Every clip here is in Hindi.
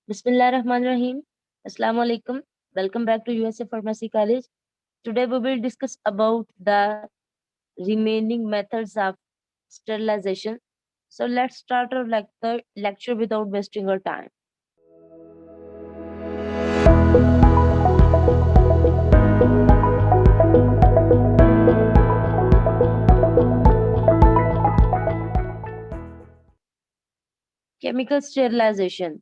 Bismillahirrahmanirrahim. Assalamu alaikum. Welcome back to USA Pharmacy College. Today we will discuss about the remaining methods of sterilization. So let's start our lecture without wasting our time. Chemical sterilization.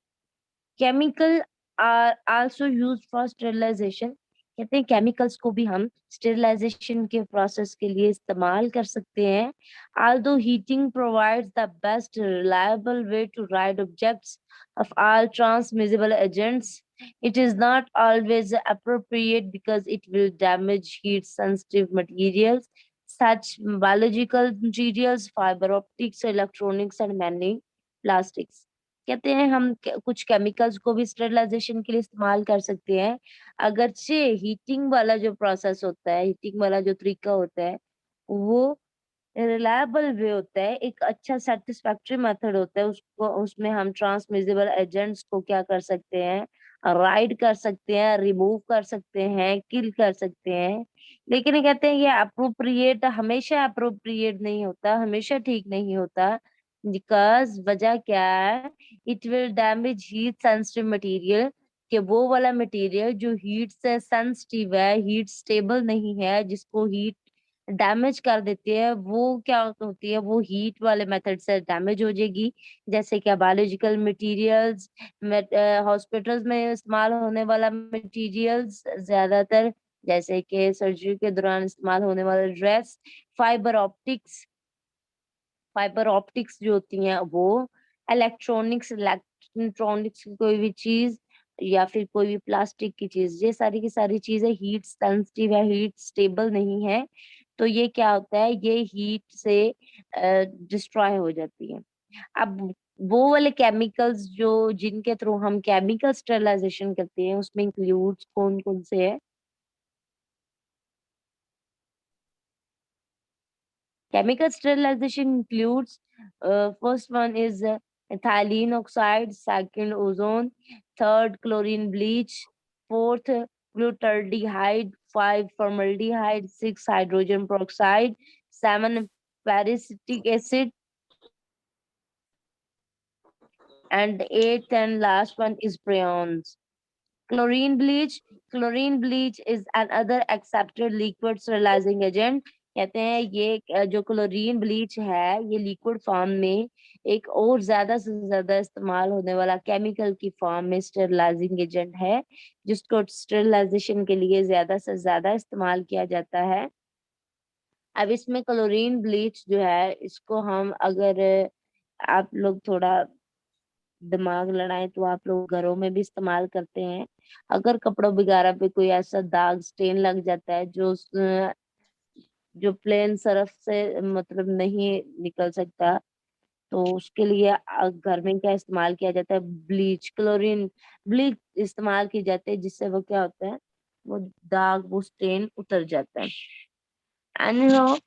Chemical are also used for sterilization. कहते हैं केमिकल्स को भी हम स्टेरिलाइजेशन के प्रोसेस के लिए इस्तेमाल कर सकते हैं. Although heating provides the best reliable way to ride objects of all transmissible agents, it is not always appropriate because it will damage heat sensitive materials such biological materials, fiber optics, electronics and many plastics. कहते हैं हम कुछ केमिकल्स को भी स्टेरिलाइजेशन के लिए इस्तेमाल कर सकते हैं. अगरचे हीटिंग वाला जो प्रोसेस होता है, हीटिंग वाला जो तरीका होता है, वो रिलायबल वे होता है, एक अच्छा सैटिस्फैक्टरी मेथड होता है. उसको उसमें हम ट्रांसमिसिबल एजेंट्स को क्या कर सकते हैं, राइड कर सकते हैं, रिमूव कर सकते हैं, किल कर सकते हैं. लेकिन ये कहते हैं ये अप्रोप्रिएट हमेशा अप्रोप्रिएट नहीं होता, हमेशा ठीक नहीं होता. बिकॉज वजह क्या है, it will damage heat sensitive material. कि वो वाला मटेरियल जो हीट से सेंसिटिव है, हीट स्टेबल नहीं है, जिसको हीट डैमेज कर देती है, वो क्या होती है, वो हीट वाले मेथड से डैमेज हो जाएगी. जैसे क्या बायोलॉजिकल मटेरियल्स, हॉस्पिटल्स में इस्तेमाल होने वाला मटेरियल्स ज्यादातर, जैसे कि सर्जरी के दौरान इस्तेमाल होने वाला dress, fibre optics fibre optics जो होती हैं वो, इलेक्ट्रॉनिक्स की कोई भी चीज या फिर कोई भी प्लास्टिक की चीज, ये सारी की सारी चीजें हीट सेंसिटिव है, हीट स्टेबल नहीं है. तो ये क्या होता है, ये हीट से डिस्ट्रॉय हो जाती है. अब वो वाले केमिकल्स जो जिनके थ्रू हम केमिकल स्टरलाइजेशन करते हैं, उसमें इंक्लूड्स कौन कौन से है. Chemical sterilization includes first one is ethylene oxide, second ozone, third chlorine bleach, fourth glutaraldehyde, five formaldehyde, six hydrogen peroxide, seven parasitic acid, and eighth and last one is prions. Chlorine bleach. Chlorine bleach is another accepted liquid sterilizing agent. कहते हैं ये जो क्लोरीन ब्लीच है, ये लिक्विड फॉर्म में एक और ज्यादा से ज्यादा इस्तेमाल होने वाला केमिकल की फॉर्म में स्टेरिलाइजिंग एजेंट है, जिसको स्टेरिलाइजेशन के लिए ज्यादा से ज्यादा इस्तेमाल किया जाता है. अब इसमें क्लोरीन ब्लीच जो है, इसको हम अगर आप लोग थोड़ा दिमाग लड़ाएं तो आप लोग घरों में भी इस्तेमाल करते हैं. अगर कपड़ों वगैरह पे कोई ऐसा दाग स्टेन लग जाता है जो प्लेन सरफ से मतलब नहीं निकल सकता, तो उसके लिए घर में क्या इस्तेमाल किया जाता है, ब्लीच, क्लोरीन ब्लीच इस्तेमाल की जाती है, जिससे वो क्या होता है, वो दाग वो स्टेन उतर जाता है. Anyhow,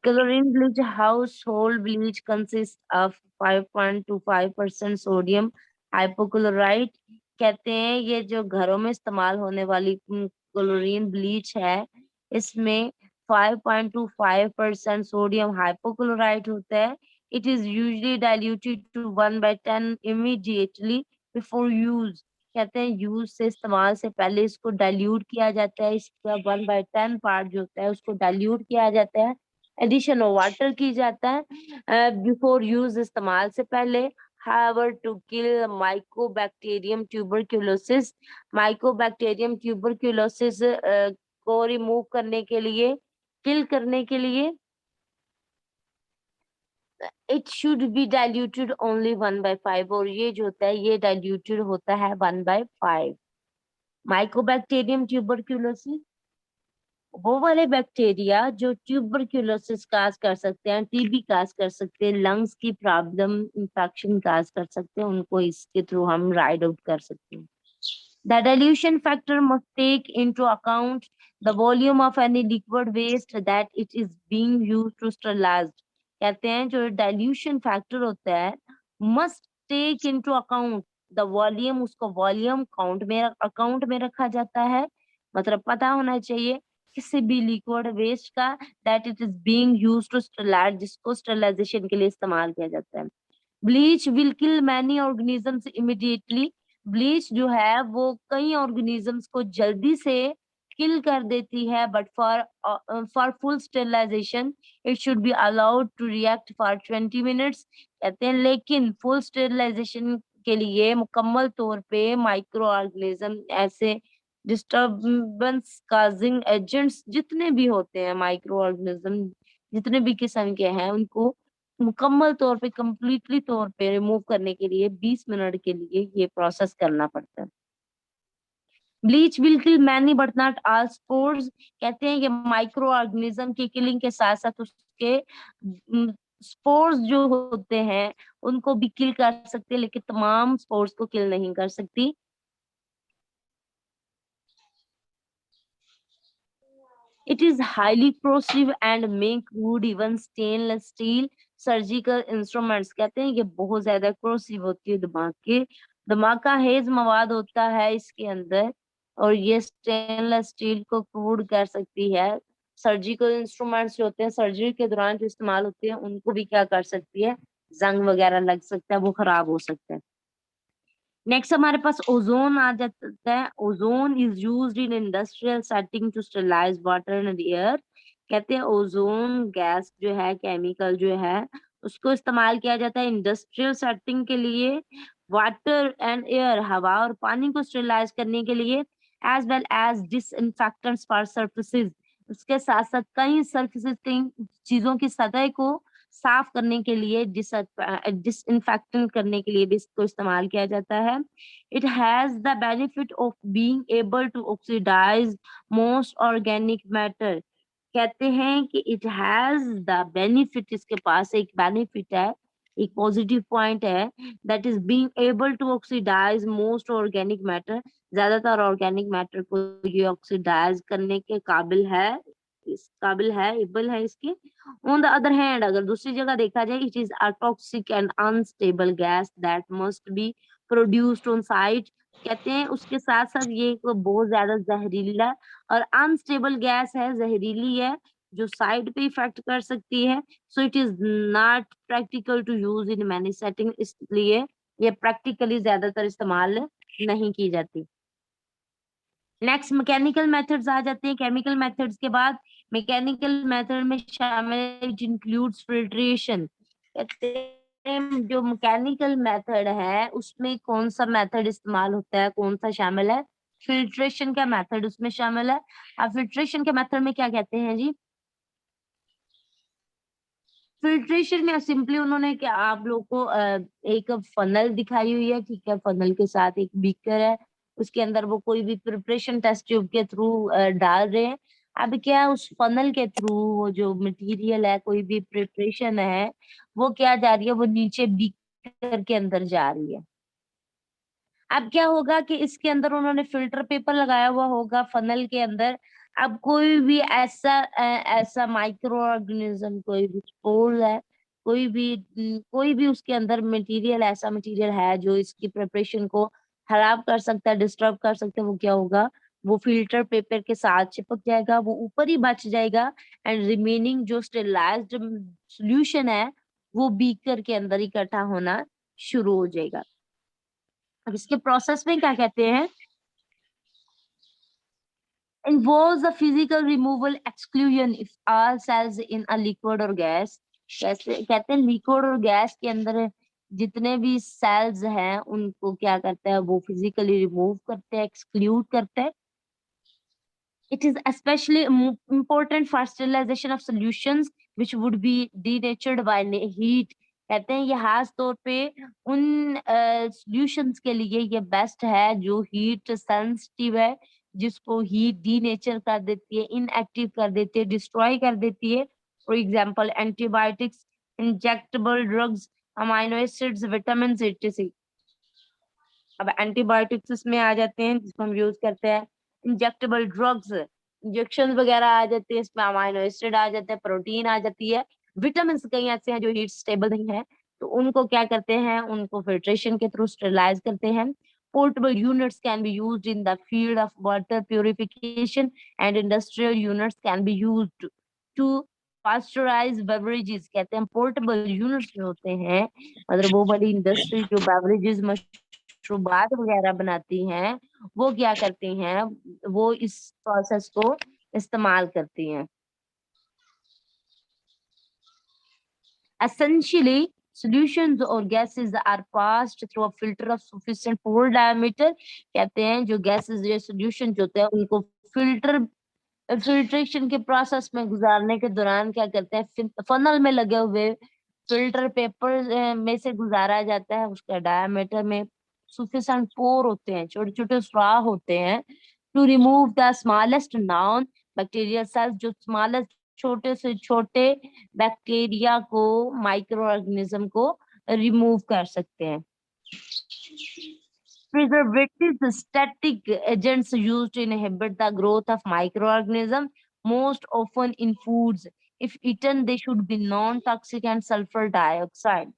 chlorine bleach, household bleach consists of 5.25% sodium hypochlorite. कहते हैं ये जो घरों में इस्तेमाल होने वाली क्लोरीन ब्लीच है, इसमें 5.25% सोडियम हाइपोक्लोराइट होता है. It is usually diluted to 1/10 immediately before use. कहते हैं यूज से इस्तेमाल से पहले इसको डाइल्यूट किया जाता है, इसका 1/10 पार्ट जो होता है उसको डाइल्यूट किया जाता है, एडिशन ऑफ वाटर की जाता है बिफोर यूज, इस्तेमाल से पहले. However, to kill Mycobacterium tuberculosis को रिमूव करने के लिए, किल करने के लिए, it should B diluted only 1/5, और ये जो होता है ये डाइल्यूटेड होता है 1/5. माइकोबैक्टीरियम ट्यूबरक्यूलोसिस, वो वाले बैक्टीरिया जो ट्यूबरक्यूलोसिस काज कर सकते हैं, टीबी काज कर सकते हैं, लंग्स की प्रॉब्लम इंफेक्शन काज कर सकते हैं, उनको इसके थ्रू हम राइड आउट कर सकते हैं. The dilution factor must take into account the volume of any liquid waste that it is being used to sterilize. कहते हैं जो dilution factor होता है, must take into account, the volume, उसको वॉल्यूम काउंट में अकाउंट में रखा जाता है। मतलब पता होना चाहिए किसी भी लिक्विड वेस्ट का that it is being used to sterilise, जिसको स्टरलाइजेशन के लिए इस्तेमाल किया जाता है। Bleach will kill many organisms immediately. Bleach जो है वो कई ऑर्गेनिजम्स को जल्दी से किल कर देती है, but for full sterilisation it should be allowed to react for 20 minutes. कहते हैं लेकिन फुल स्टेरिलाइजेशन के लिए मुकम्मल तौर पे माइक्रो ऑर्गेनिज्म, ऐसे डिस्टर्बेंस काजिंग एजेंट्स जितने भी होते हैं, माइक्रो ऑर्गेनिज्म जितने भी किस्म के हैं, उनको मुकम्मल तौर पे, कंप्लीटली तौर पे रिमूव करने के लिए 20 मिनट के लिए ये प्रोसेस करना पड़ता है। Bleach will kill many but not all spores. कहते हैं कि माइक्रो ऑर्गेनिज्म की किलिंग के साथ साथ उसके स्पोर्स जो होते हैं उनको भी किल कर सकते हैं, लेकिन तमाम स्पोर्स को किल नहीं कर सकती। It is highly corrosive and may crude even stainless steel surgical instruments। कहते हैं ये बहुत ज्यादा corrosive होती है दिमाग का हेज मवाद होता है इसके अंदर, और ये स्टेनलेस स्टील को क्रूड कर सकती है। सर्जिकल इंस्ट्रूमेंट्स जो होते हैं, सर्जरी के दौरान जो इस्तेमाल होते हैं, उनको भी क्या कर सकती है, जंग वगैरह लग सकता है, वो खराब हो सकता है। नेक्स्ट हमारे पास ओजोन आ जाता है। Ozone is used in industrial setting to sterilise water and air. कहते हैं ओजोन गैस जो है, केमिकल जो है, उसको इस्तेमाल किया जाता है इंडस्ट्रियल सेटिंग के लिए, वाटर एंड एयर, हवा और पानी को स्टरलाइज करने के लिए, as well as disinfectants for surfaces. उसके साथ साथ कई सर्फेसिस, कई चीजों की सतह को साफ करने के लिए, डिसइंफेक्टेंट करने के लिए भी इसको इस्तेमाल किया जाता है। It has the benefit of being able to oxidise most organic matter. कहते हैं कि इट हैज द बेनिफिट, इसके पास एक बेनिफिट है, एक पॉजिटिव पॉइंट है, that is being able to oxidise most organic matter. ज्यादातर ऑर्गेनिक मैटर को ये ऑक्सीडाइज करने के काबिल है, इस काबिल है, एबल है इसके। ऑन द अदर हैंड, अगर दूसरी जगह देखा जाए, it is a toxic and unstable gas that must be produced on site. कहते हैं उसके साथ साथ ये एक बहुत ज्यादा जहरीला और अनस्टेबल गैस है, जहरीली है, जो साइड पे इफेक्ट कर सकती है। So it is not practical to use in many setting, इसलिए ये प्रैक्टिकली ज्यादातर इस्तेमाल नहीं की जाती। नेक्स्ट मैकेनिकल मेथड्स आ जाते हैं। केमिकल मेथड्स के बाद मैकेनिकल मेथड में शामिल इंक्लूड्स फिल्ट्रेशन। कहते हैं जो मैकेनिकल मेथड है उसमें कौन सा मेथड इस्तेमाल होता है, कौन सा शामिल है, फिल्ट्रेशन का मेथड उसमें शामिल है। अब फिल्ट्रेशन के मेथड में क्या कहते हैं जी, फिल्ट्रेशन में सिंपली उन्होंने क्या आप लोग को एक फनल दिखाई हुई है, ठीक है, फनल के साथ एक बीकर है, उसके अंदर वो कोई भी प्रिपरेशन टेस्ट ट्यूब के थ्रू डाल रहे हैं। अब क्या उस फनल के थ्रू वो जो मटेरियल है, कोई भी प्रिपरेशन है, वो क्या जा रही है, वो नीचे बीकर के अंदर जा रही है। अब क्या होगा कि इसके अंदर उन्होंने फिल्टर पेपर लगाया हुआ होगा फनल के अंदर। अब कोई भी ऐसा माइक्रो ऑर्गेनिज्म, कोई भी स्पोर है, कोई भी उसके अंदर मटेरियल, ऐसा मटेरियल है जो इसकी प्रिपरेशन को खराब कर सकता है, डिस्टर्ब कर सकता है, वो क्या होगा, वो फिल्टर पेपर के साथ चिपक जाएगा, वो ऊपर ही बच जाएगा, एंड रिमेनिंग जो स्टेरिलाइज्ड सॉल्यूशन है वो बीकर के अंदर इकट्ठा होना शुरू हो जाएगा। अब इसके प्रोसेस में क्या कहते हैं, involves the physical removal exclusion if all cells in a liquid or gas। कैसे कहते हैं, लिक्विड और गैस के अंदर जितने भी सेल्स हैं उनको क्या करता है, वो फिजिकली रिमूव करते हैं, एक्सक्लूड करते हैं। It is especially important for sterilization of solutions which would be denatured by heat। कहते हैं ये खास तौर पे उन सॉल्यूशंस के लिए ये बेस्ट है जो हीट सेंसिटिव है, जिसको हीट डीनेचर कर देती है, इनएक्टिव कर देती है, डिस्ट्रॉय कर देती है। For example antibiotics, injectable drugs, amino acids, vitamin, etc। अब एंटीबायोटिक्स इसमें आ जाते हैं जिसको हम यूज करते हैं, इंजेक्टेबल ड्रग्स, इंजेक्शन वगैरह आ जाते हैं, इसमें अमाइनो एसिड आ जाते हैं, प्रोटीन आ जाती है, विटामिन कई ऐसे हैं जो हीट स्टेबल नहीं है, तो उनको क्या करते हैं, उनको फिल्ट्रेशन के थ्रू स्टरलाइज करते हैं। Portable units can be used in the field of water purification and industrial units can be used to pasteurize beverages। कहते हैं पोर्टेबल यूनिट्स जो होते हैं, मतलब वो बड़ी इंडस्ट्री जो बेवरेजेस मशरूबात वगैरह बनाती हैं, वो क्या करती हैं, वो इस प्रोसेस को इस्तेमाल करती हैं। Essentially, solutions or gases are passed through a filter of sufficient pore diameter। कहते हैं जो gases या solution जो होते हैं उनको फिल्ट्रेशन के प्रोसेस में गुजारने के दौरान क्या करते हैं, फनल में लगे हुए फिल्टर पेपर में से गुजारा जाता है। उसका डायमीटर में सफिशिएंट पोर होते हैं, छोटे छोटे स्ट्रा होते हैं, to remove the smallest non bacterial cells, जो स्मॉलेस्ट छोटे से छोटे बैक्टीरिया को, माइक्रो ऑर्गेनिज्म को रिमूव कर सकते हैं। Preservatives, static agents used to inhibit the growth of microorganisms, most often in foods. If eaten, they should be non-toxic and sulfur dioxide।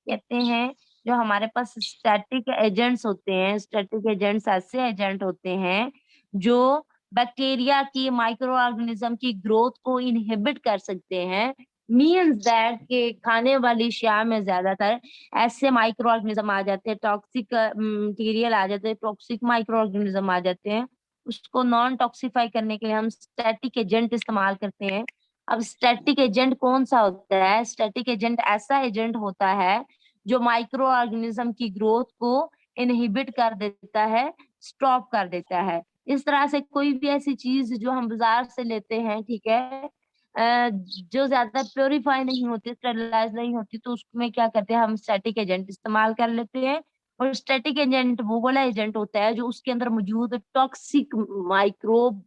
कहते हैं जो हमारे पास स्टैटिक एजेंट्स होते हैं, स्टैटिक एजेंट्स ऐसे एजेंट होते हैं जो बैक्टीरिया की, माइक्रो ऑर्गेनिज्म की ग्रोथ को इनहिबिट कर सकते हैं। मीन्स दैट के खाने वाली अशिया में ज्यादातर ऐसे माइक्रो ऑर्गेनिज्म आ जाते हैं, टॉक्सिक मटेरियल आ जाते हैं, टॉक्सिक माइक्रो ऑर्गेनिज्म आ जाते हैं। उसको नॉन टॉक्सिफाई करने के लिए हम स्टैटिक एजेंट इस्तेमाल करते हैं। अब स्टैटिक एजेंट कौन सा होता है? स्टैटिक एजेंट ऐसा एजेंट होता है जो माइक्रो ऑर्गेनिज्म की ग्रोथ को इनहिबिट कर देता है, स्टॉप कर देता है। इस तरह से कोई भी ऐसी चीज जो हम बाजार से लेते हैं, ठीक है, जो ज्यादा प्योरीफाई नहीं होती, स्टेरिलाइज नहीं होती, तो उसमें क्या करते हैं, हम स्टैटिक एजेंट इस्तेमाल कर लेते हैं। और स्टैटिक एजेंट वो वाला एजेंट होता है जो उसके अंदर मौजूद टॉक्सिक माइक्रोब,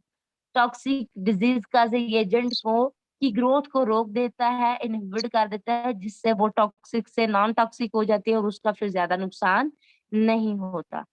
टॉक्सिक डिजीज का से एजेंट को की ग्रोथ को रोक देता है, इनहिबिट कर देता है, जिससे वो टॉक्सिक से नॉन टॉक्सिक हो जाती है और उसका फिर ज्यादा नुकसान नहीं होता।